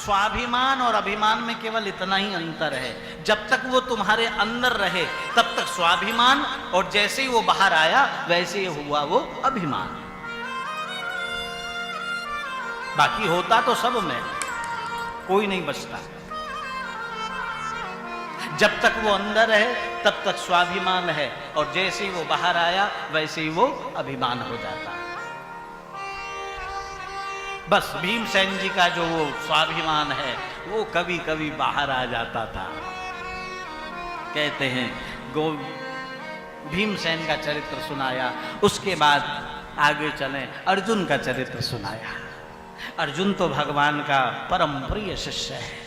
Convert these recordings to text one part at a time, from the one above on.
स्वाभिमान और अभिमान में केवल इतना ही अंतर है। जब तक वो तुम्हारे अंदर रहे तब तक स्वाभिमान, और जैसे ही वो बाहर आया वैसे ही हुआ वो अभिमान। बाकी होता तो सब में, कोई नहीं बचता। जब तक वो अंदर है तब तक स्वाभिमान है, और जैसे ही वो बाहर आया वैसे ही वो अभिमान हो जाता है। बस भीमसेन जी का जो वो स्वाभिमान है वो कभी कभी बाहर आ जाता था। कहते हैं भीमसेन का चरित्र सुनाया, उसके बाद आगे चलें अर्जुन का चरित्र सुनाया। अर्जुन तो भगवान का परम प्रिय शिष्य है।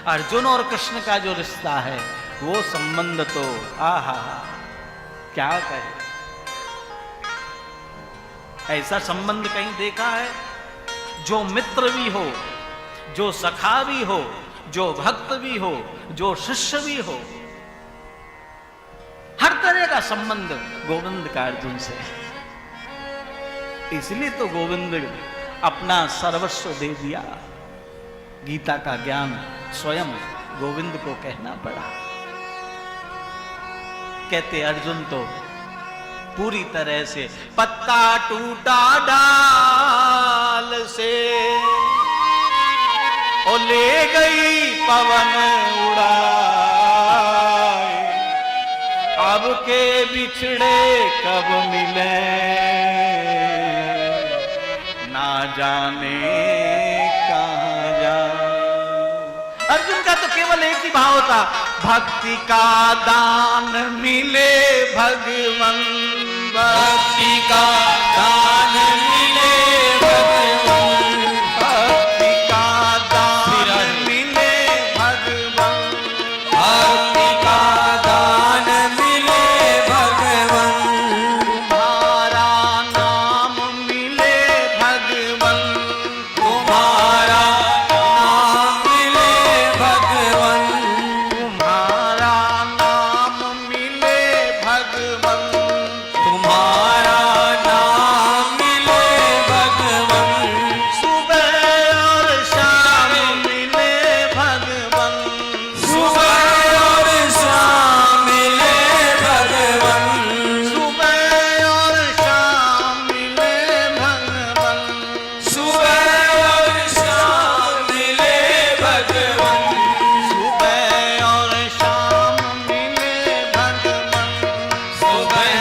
अर्जुन और कृष्ण का जो रिश्ता है वो संबंध तो आहा क्या कहे, ऐसा संबंध कहीं देखा है? जो मित्र भी हो, जो सखा भी हो, जो भक्त भी हो, जो शिष्य भी हो, हर तरह का संबंध गोविंद का अर्जुन से है। इसलिए तो गोविंद अपना सर्वस्व दे दिया। गीता का ज्ञान स्वयं गोविंद को कहना पड़ा। कहते अर्जुन तो पूरी तरह से पत्ता टूटा डाल से ओ ले गई पवन उड़ाए, अब के बिछड़े कब मिले ना जाने कहां जा। अर्जुन का तो केवल एक ही भाव था, भक्ति का दान मिले भगवन, भक्ति का दान मिले भगवन, भक्ति का दान मिले भगवन, भक्ति का दान मिले भगवन, तुम्हारा नाम मिले भगवन, तुम्हारा नाम मिले भगवन, तुम्हारा नाम मिले भगवन, तुम्हारा नाम मिले भगवन, सुबह और शाम मिले भगवन, सुबह और शाम मिले भगवन, सुबह और शाम मिले भगवन, सुबह और शाम मिले भगवन, सुबह और शाम मिले भगवन, सुबह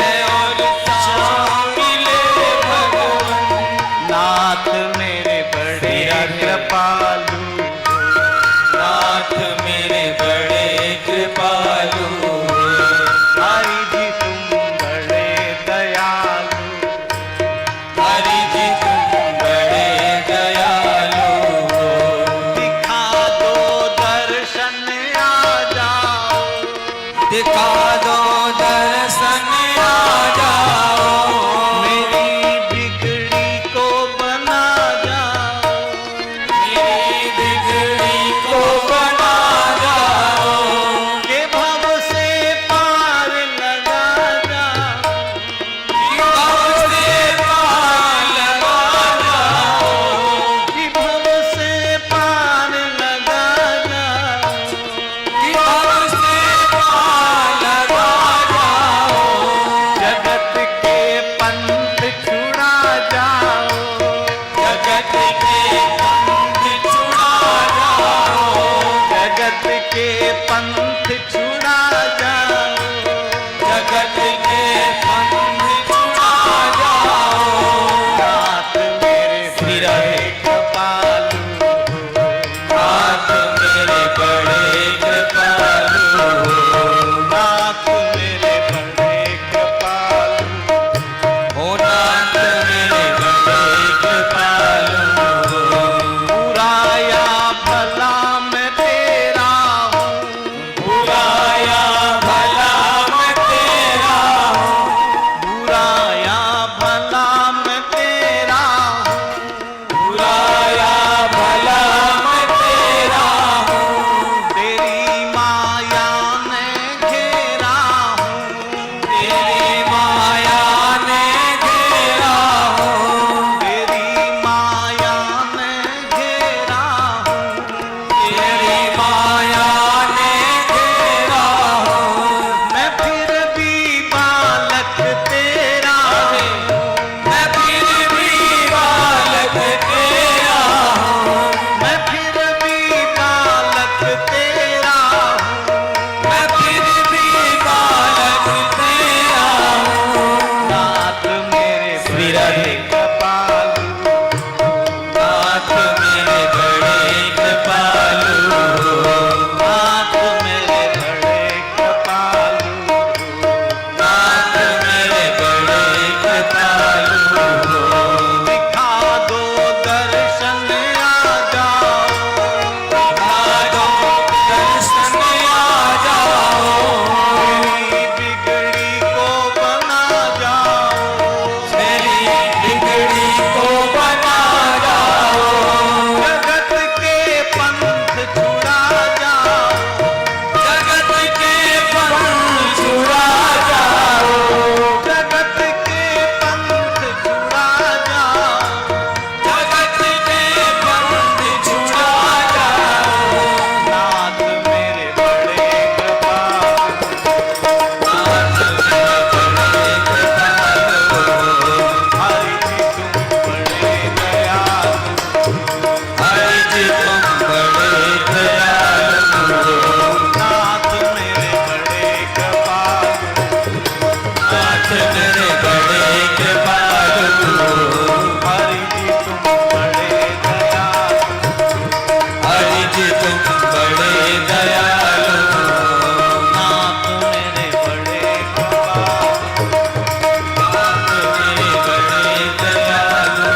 नाथ मेरे बड़े कृपालु, हरि जी तुम बड़े दयालु, हरि जी तुम बड़े दयालु, नाथ मेरे बड़े कृपालु, नाथ मेरे बड़े दयालु।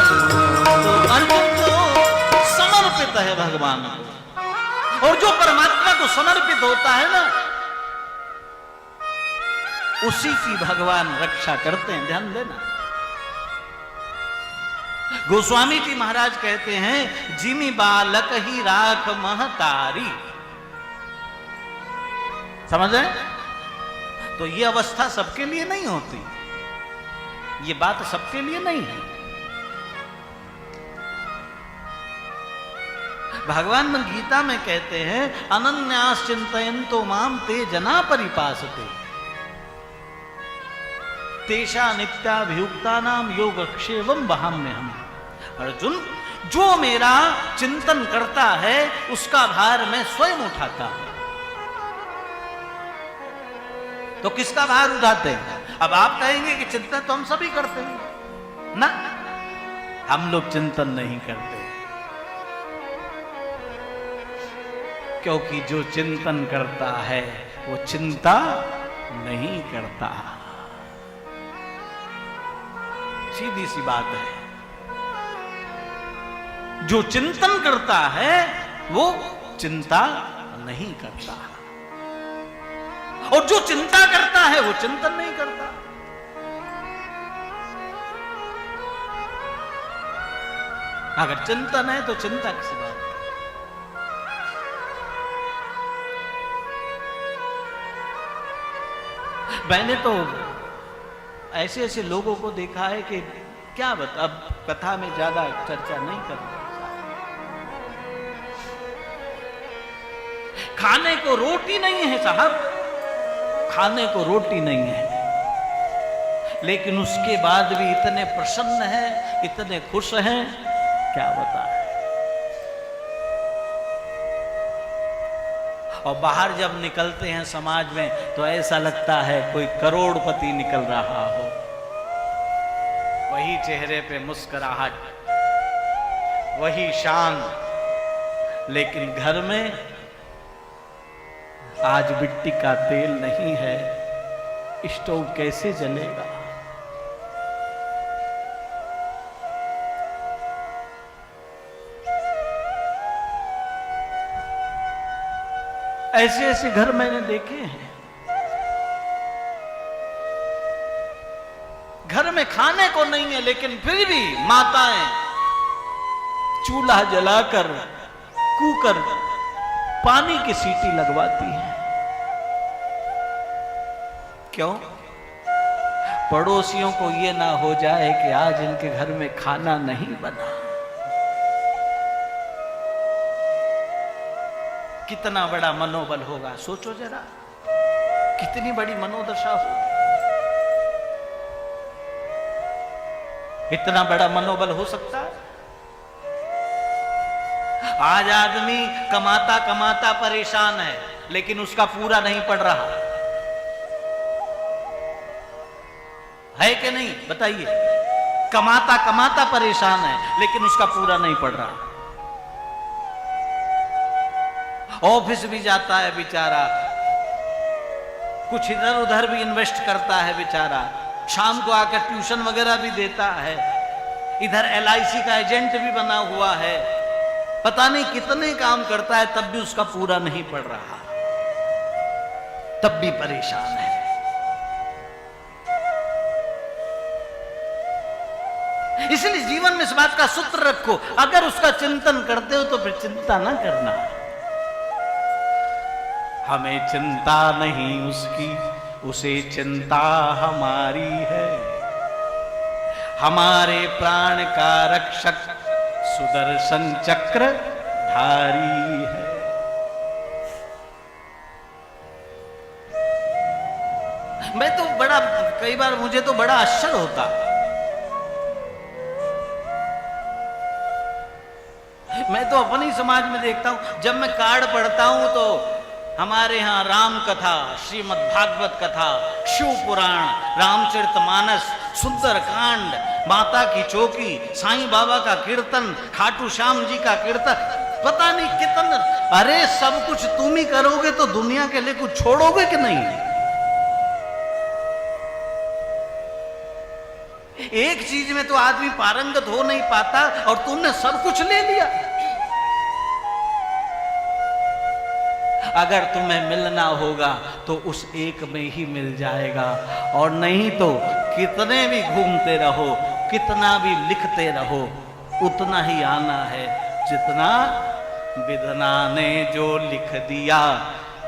तो अर्जुन तो समर्पित है भगवान को, और जो परमात्मा को समर्पित होता है ना, उसी की भगवान रक्षा करते हैं। ध्यान देना, गोस्वामी जी महाराज कहते हैं, जिमि बालक ही राख महतारी। समझ रहे? तो ये अवस्था सबके लिए नहीं होती, ये बात सबके लिए नहीं है। भगवान गीता में कहते हैं, अनन्यास चिंतयन्तो माम ते जना परिपासते, तेषा नित्याभियुक्ता नाम योगक्षेमं वहाम्यहम्। अर्जुन, जो मेरा चिंतन करता है उसका भार मैं स्वयं उठाता हूं। तो किसका भार उठाते हैं? अब आप कहेंगे कि चिंतन तो हम सभी करते हैं ना, हम लोग चिंतन नहीं करते, क्योंकि जो चिंतन करता है वो चिंता नहीं करता। सीधी सी बात है, जो चिंतन करता है वो चिंता नहीं करता, और जो चिंता करता है वो चिंतन नहीं करता। अगर चिंतन है तो चिंता किसी बात। मैंने तो ऐसे ऐसे लोगों को देखा है कि क्या बता, अब कथा में ज्यादा चर्चा नहीं करना। खाने को रोटी नहीं है साहब, खाने को रोटी नहीं है, लेकिन उसके बाद भी इतने प्रसन्न हैं, इतने खुश हैं, क्या बताएं। और बाहर जब निकलते हैं समाज में तो ऐसा लगता है कोई करोड़पति निकल रहा हो, वही चेहरे पे मुस्कुराहट, वही शान, लेकिन घर में आज मिट्टी का तेल नहीं है, स्टोव कैसे जलेगा। ऐसे ऐसे घर मैंने देखे हैं, घर में खाने को नहीं है लेकिन फिर भी माताएं चूल्हा जलाकर कुकर पानी की सीटी लगवाती हैं। क्यों? पड़ोसियों को यह ना हो जाए कि आज इनके घर में खाना नहीं बना। कितना बड़ा मनोबल होगा, सोचो जरा, कितनी बड़ी मनोदशा होगी। इतना बड़ा मनोबल हो सकता है? आज आदमी कमाता कमाता परेशान है, लेकिन उसका पूरा नहीं पड़ रहा है कि नहीं? बताइए। कमाता कमाता परेशान है, लेकिन उसका पूरा नहीं पड़ रहा। ऑफिस भी जाता है बेचारा, कुछ इधर उधर भी इन्वेस्ट करता है बेचारा, शाम को आकर ट्यूशन वगैरह भी देता है, इधर LIC का एजेंट भी बना हुआ है, पता नहीं कितने काम करता है, तब भी उसका पूरा नहीं पड़ रहा, तब भी परेशान है। इसलिए जीवन में इस बात का सूत्र रखो, अगर उसका चिंतन करते हो तो फिर चिंता ना करना। हमें चिंता नहीं उसकी, उसे चिंता हमारी है। हमारे प्राण का रक्षक सुदर्शन चक्र धारी है। मैं तो बड़ा, कई बार मुझे तो बड़ा आश्चर्य होता, मैं तो अपने ही समाज में देखता हूं, जब मैं कार्ड पढ़ता हूं तो हमारे यहां राम कथा, श्रीमद् भागवत कथा, शिव पुराण, रामचरितमानस, सुंदरकांड, माता की चौकी, साईं बाबा का कीर्तन, खाटू श्याम जी का कीर्तन, पता नहीं कितना। अरे सब कुछ तुम ही करोगे तो दुनिया के लिए कुछ छोड़ोगे कि नहीं? एक चीज में तो आदमी पारंगत हो नहीं पाता और तुमने सब कुछ ले लिया। अगर तुम्हें मिलना होगा तो उस एक में ही मिल जाएगा, और नहीं तो कितने भी घूमते रहो, कितना भी लिखते रहो, उतना ही आना है जितना विधना ने जो लिख दिया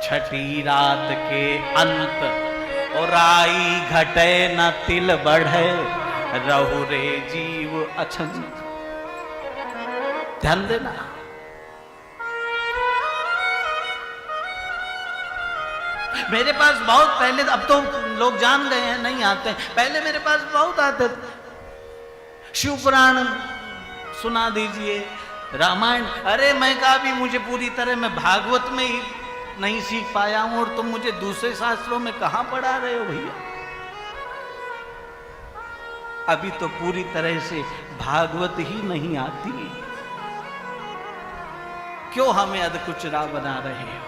छठी रात के अंत। और आई घटे न तिल बढ़े, रहु रे जीव अछंत। ध्यान देना। मेरे पास बहुत पहले, अब तो लोग जान गए हैं नहीं आते, पहले मेरे पास बहुत आते थे। शिव पुराण सुना दीजिए, रामायण। अरे मैं कहा भी मुझे पूरी तरह, मैं भागवत में ही नहीं सीख पाया हूं और तुम मुझे दूसरे शास्त्रों में कहां पढ़ा रहे हो भैया? अभी तो पूरी तरह से भागवत ही नहीं आती, क्यों हमें अधकुचरा बना रहे हो?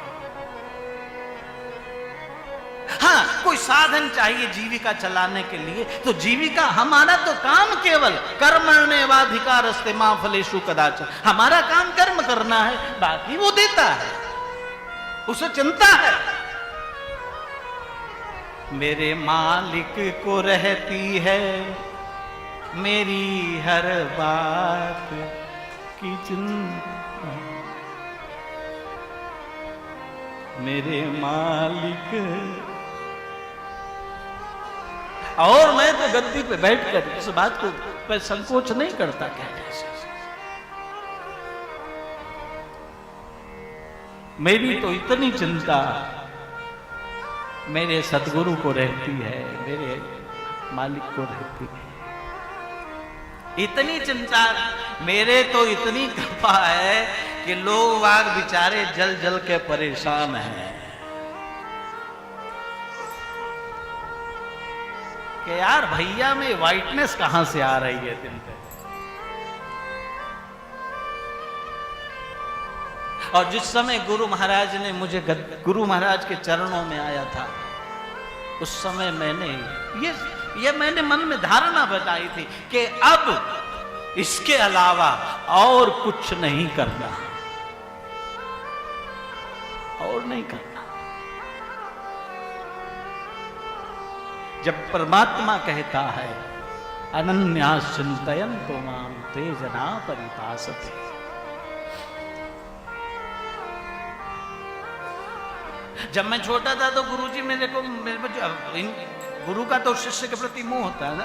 हाँ, कोई साधन चाहिए जीविका चलाने के लिए, तो जीविका, हमारा तो काम केवल कर्मण्येवाधिकारस्ते मा फलेषु कदाचन। हमारा काम कर्म करना है, बाकी वो देता है, उसे चिंता है। मेरे मालिक को रहती है मेरी हर बात की चिंता, मेरे मालिक। और मैं तो गद्दी पे बैठकर इस बात को पर संकोच नहीं करता कहने से। मेरी तो इतनी चिंता मेरे सतगुरु को रहती है, मेरे मालिक को रहती है। इतनी चिंता, मेरे तो इतनी कृपा है कि लोग वाग बेचारे जल जल के परेशान हैं कि यार भैया में वाइटनेस कहां से आ रही है दिन पे। और जिस समय गुरु महाराज ने मुझे, गुरु महाराज के चरणों में आया था, उस समय मैंने ये मैंने मन में धारणा बताई थी कि अब इसके अलावा और कुछ नहीं करना, और नहीं करना। जब परमात्मा कहता है अनन्यास चिंतयन्तो माम ते जना परिपासते, जब मैं छोटा था तो गुरुजी मेरे को गुरु का तो शिष्य के प्रति मोह होता है ना,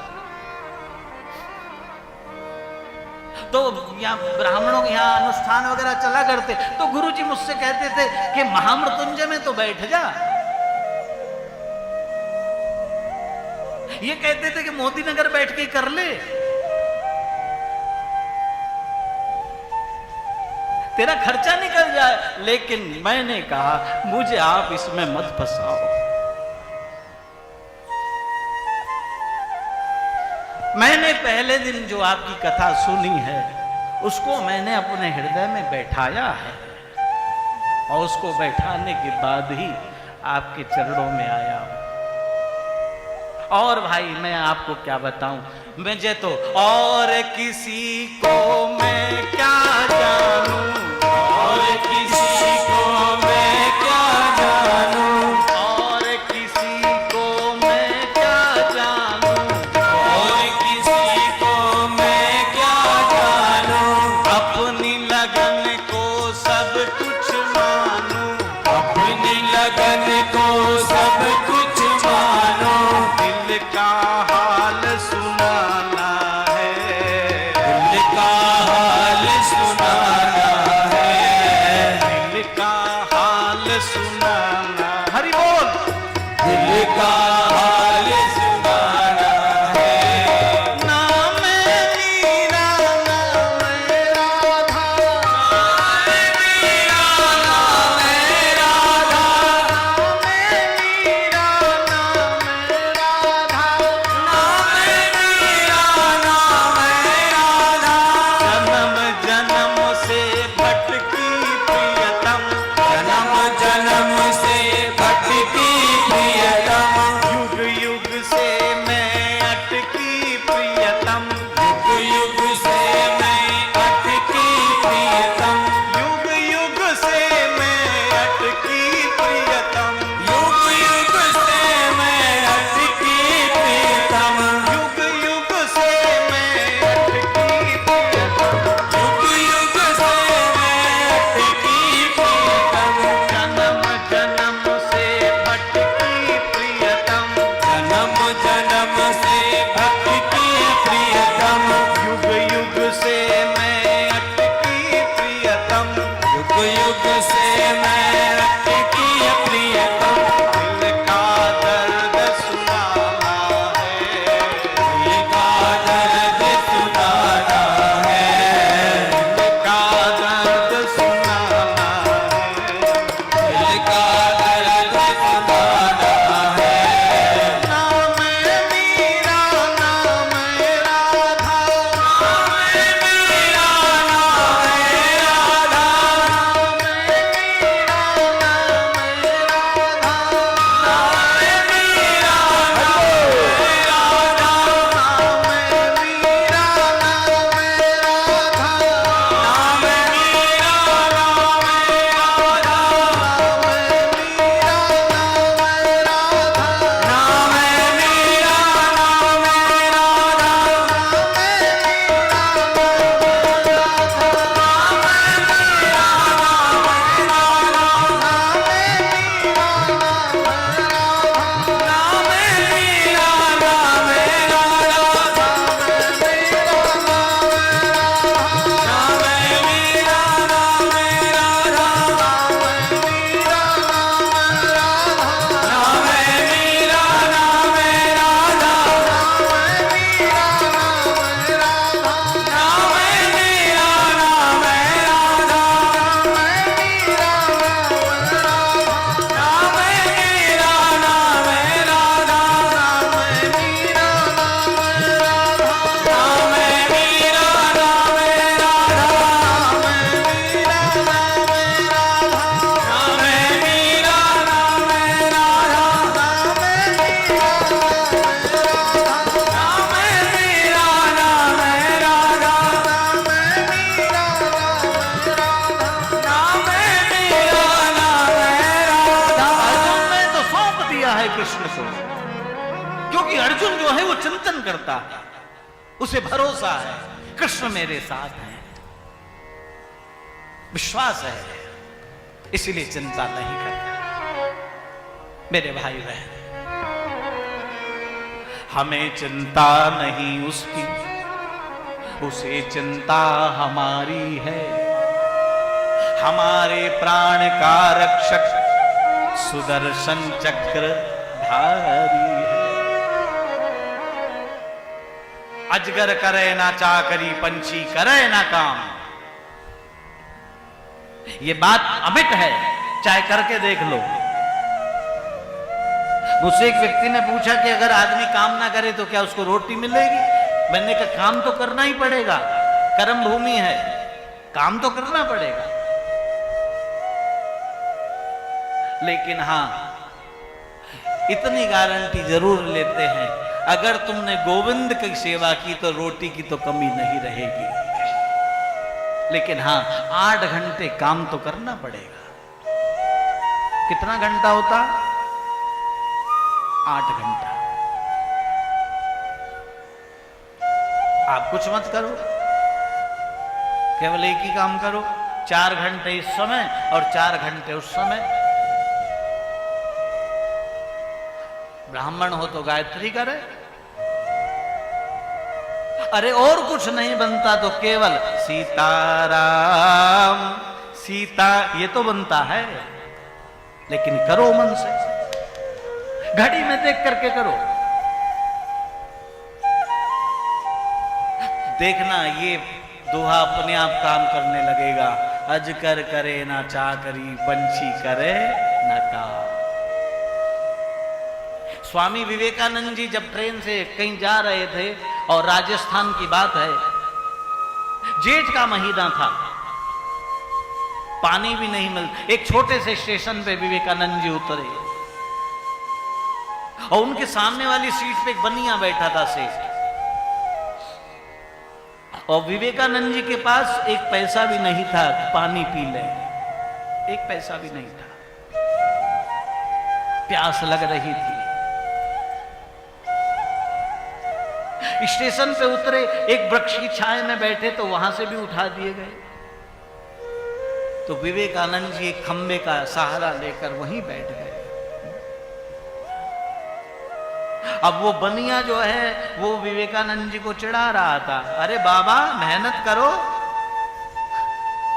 तो यहाँ ब्राह्मणों के यहाँ अनुष्ठान वगैरह चला करते, तो गुरुजी मुझसे कहते थे कि महामृत्युंजय में तो बैठ जा। ये कहते थे कि मोदी नगर बैठ के कर ले, तेरा खर्चा निकल जाए। लेकिन मैंने कहा मुझे आप इसमें मत फंसाओ। मैंने पहले दिन जो आपकी कथा सुनी है उसको मैंने अपने हृदय में बैठाया है, और उसको बैठाने के बाद ही आपके चरणों में आया हूं। और भाई मैं आपको क्या बताऊं, मुझे तो और किसी को मैं क्या जानूं, और किसी को मैं क्या जानूं, और किसी को मैं क्या जानूं, और किसी को मैं क्या जानूं, अपनी लगन को सब कुछ मानूं, अपनी लगन को सब कुछ मानो, दिल का हाल सुनाना है, दिल का हाल सुनाना है, दिल का हाल सुनाना। हरि बोल। दिल का हाल सुनाना है। नाम मीरा नाम राधा, मेरा नाम है राधा, नाम मीरा नाम भजन करता है, उसे भरोसा है कृष्ण मेरे साथ है, विश्वास है, इसलिए चिंता नहीं करता। मेरे भाई बहन, हमें चिंता नहीं उसकी, उसे चिंता हमारी है। हमारे प्राण का रक्षक सुदर्शन चक्र धारी है। अजगर करे ना चाकरी, पंछी करे ना काम। ये बात अमिट है, चाहे करके देख लो। मुझसे एक व्यक्ति ने पूछा कि अगर आदमी काम ना करे तो क्या उसको रोटी मिलेगी? मैंने कहा काम तो करना ही पड़ेगा, कर्म भूमि है, काम तो करना पड़ेगा। लेकिन हां, इतनी गारंटी जरूर लेते हैं, अगर तुमने गोविंद की सेवा की तो रोटी की तो कमी नहीं रहेगी। लेकिन हां, 8 घंटे काम तो करना पड़ेगा। कितना घंटा होता? 8 घंटा। आप कुछ मत करो, केवल एक ही काम करो। 4 घंटे इस समय और 4 घंटे उस समय। ब्राह्मण हो तो गायत्री करे। अरे और कुछ नहीं बनता तो केवल सीताराम सीता, ये तो बनता है, लेकिन करो मन से, घड़ी में देख करके करो। देखना ये दोहा अपने आप काम करने लगेगा। अजगर करे ना चाकरी, पंछी करे ना काम। स्वामी विवेकानंद जी जब ट्रेन से कहीं जा रहे थे, और राजस्थान की बात है, जेठ का महीना था, पानी भी नहीं मिलता। एक छोटे से स्टेशन पे विवेकानंद जी उतरे और उनके सामने वाली सीट पे एक बनिया बैठा था सेठ, और विवेकानंद जी के पास एक पैसा भी नहीं था, पानी पी ले, एक पैसा भी नहीं था, प्यास लग रही थी। स्टेशन पे उतरे, एक वृक्ष की छाया में बैठे तो वहां से भी उठा दिए गए। तो विवेकानंद जी एक खंबे का सहारा लेकर वहीं बैठ गए। अब वो बनिया जो है वो विवेकानंद जी को चिढ़ा रहा था, अरे बाबा मेहनत करो,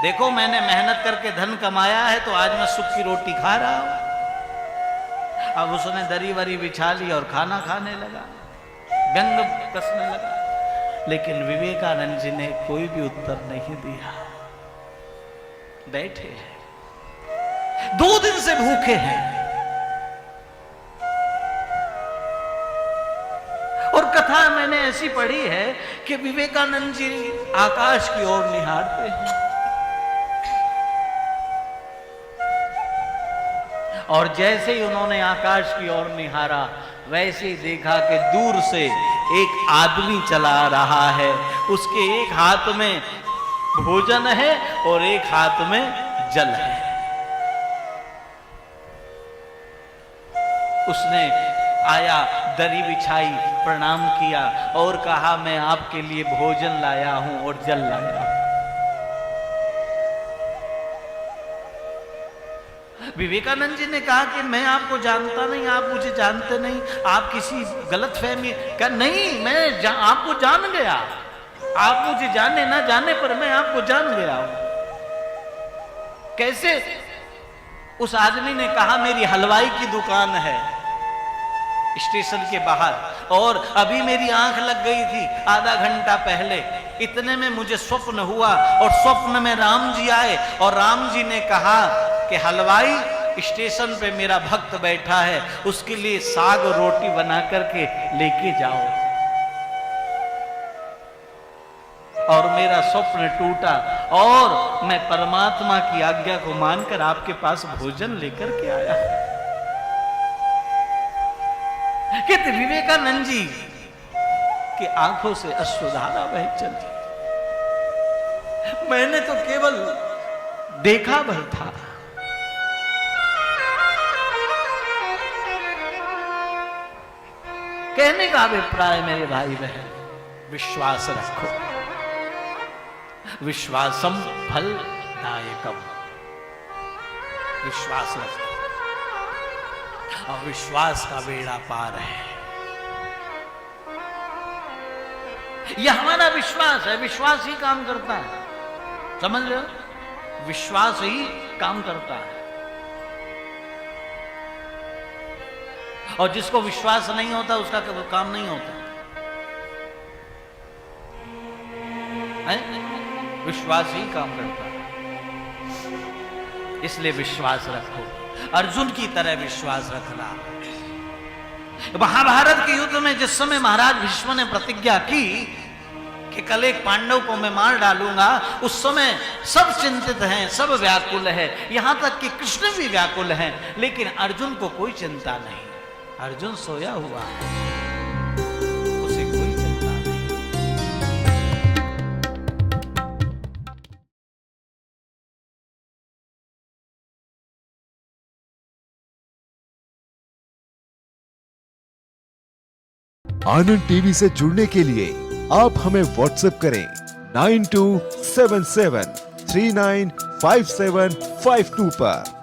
देखो मैंने मेहनत करके धन कमाया है तो आज मैं सुख की रोटी खा रहा हूं। अब उसने दरी वरी बिछा ली और खाना खाने लगा, व्यंग कसने लगा। लेकिन विवेकानंद जी ने कोई भी उत्तर नहीं दिया, बैठे हैं, 2 दिन से भूखे हैं। और कथा मैंने ऐसी पढ़ी है कि विवेकानंद जी आकाश की ओर निहारते हैं, और जैसे ही उन्होंने आकाश की ओर निहारा, वैसे ही देखा कि दूर से एक आदमी चला रहा है। उसके एक हाथ में भोजन है और एक हाथ में जल है। उसने आया, दरी बिछाई, प्रणाम किया और कहा मैं आपके लिए भोजन लाया हूं और जल लाया हूं। विवेकानंद जी ने कहा कि मैं आपको जानता नहीं, आप मुझे जानते नहीं, आप किसी गलत फहमी। कहा नहीं, मैं आपको जान गया, आप मुझे जाने ना जाने पर मैं आपको जान गया हूं। कैसे? उस आदमी ने कहा मेरी हलवाई की दुकान है स्टेशन के बाहर, और अभी मेरी आंख लग गई थी आधा घंटा पहले। इतने में मुझे स्वप्न हुआ और स्वप्न में राम जी आए और राम जी ने कहा कि हलवाई स्टेशन पे मेरा भक्त बैठा है, उसके लिए साग और रोटी बना करके लेके जाओ। और मेरा स्वप्न टूटा और मैं परमात्मा की आज्ञा को मानकर आपके पास भोजन लेकर के आया। कहते विवेकानंद जी की आंखों से अश्रुधारा बह चली। मैंने तो केवल देखा भर था, कहने का अभिप्राय मेरे भाई बहन, विश्वास रखो। विश्वासम फलदायकम, विश्वास रखो। और विश्वास का बेड़ा पार है। यह हमारा विश्वास है, विश्वास ही काम करता है। समझ रहे हो? विश्वास ही काम करता है। और जिसको विश्वास नहीं होता उसका काम नहीं होता है? विश्वास ही काम करता है। इसलिए विश्वास रखो, अर्जुन की तरह विश्वास रखना। महाभारत के युद्ध में जिस समय महाराज भीष्म ने प्रतिज्ञा की कि कल एक पांडव को मैं मार डालूंगा, उस समय सब चिंतित हैं, सब व्याकुल है, यहां तक कि कृष्ण भी व्याकुल हैं, लेकिन अर्जुन को कोई चिंता नहीं। अर्जुन सोया हुआ है, उसे कोई चिंता नहीं। आनंद टीवी से जुड़ने के लिए आप हमें व्हाट्सएप करें 9277395752 पर।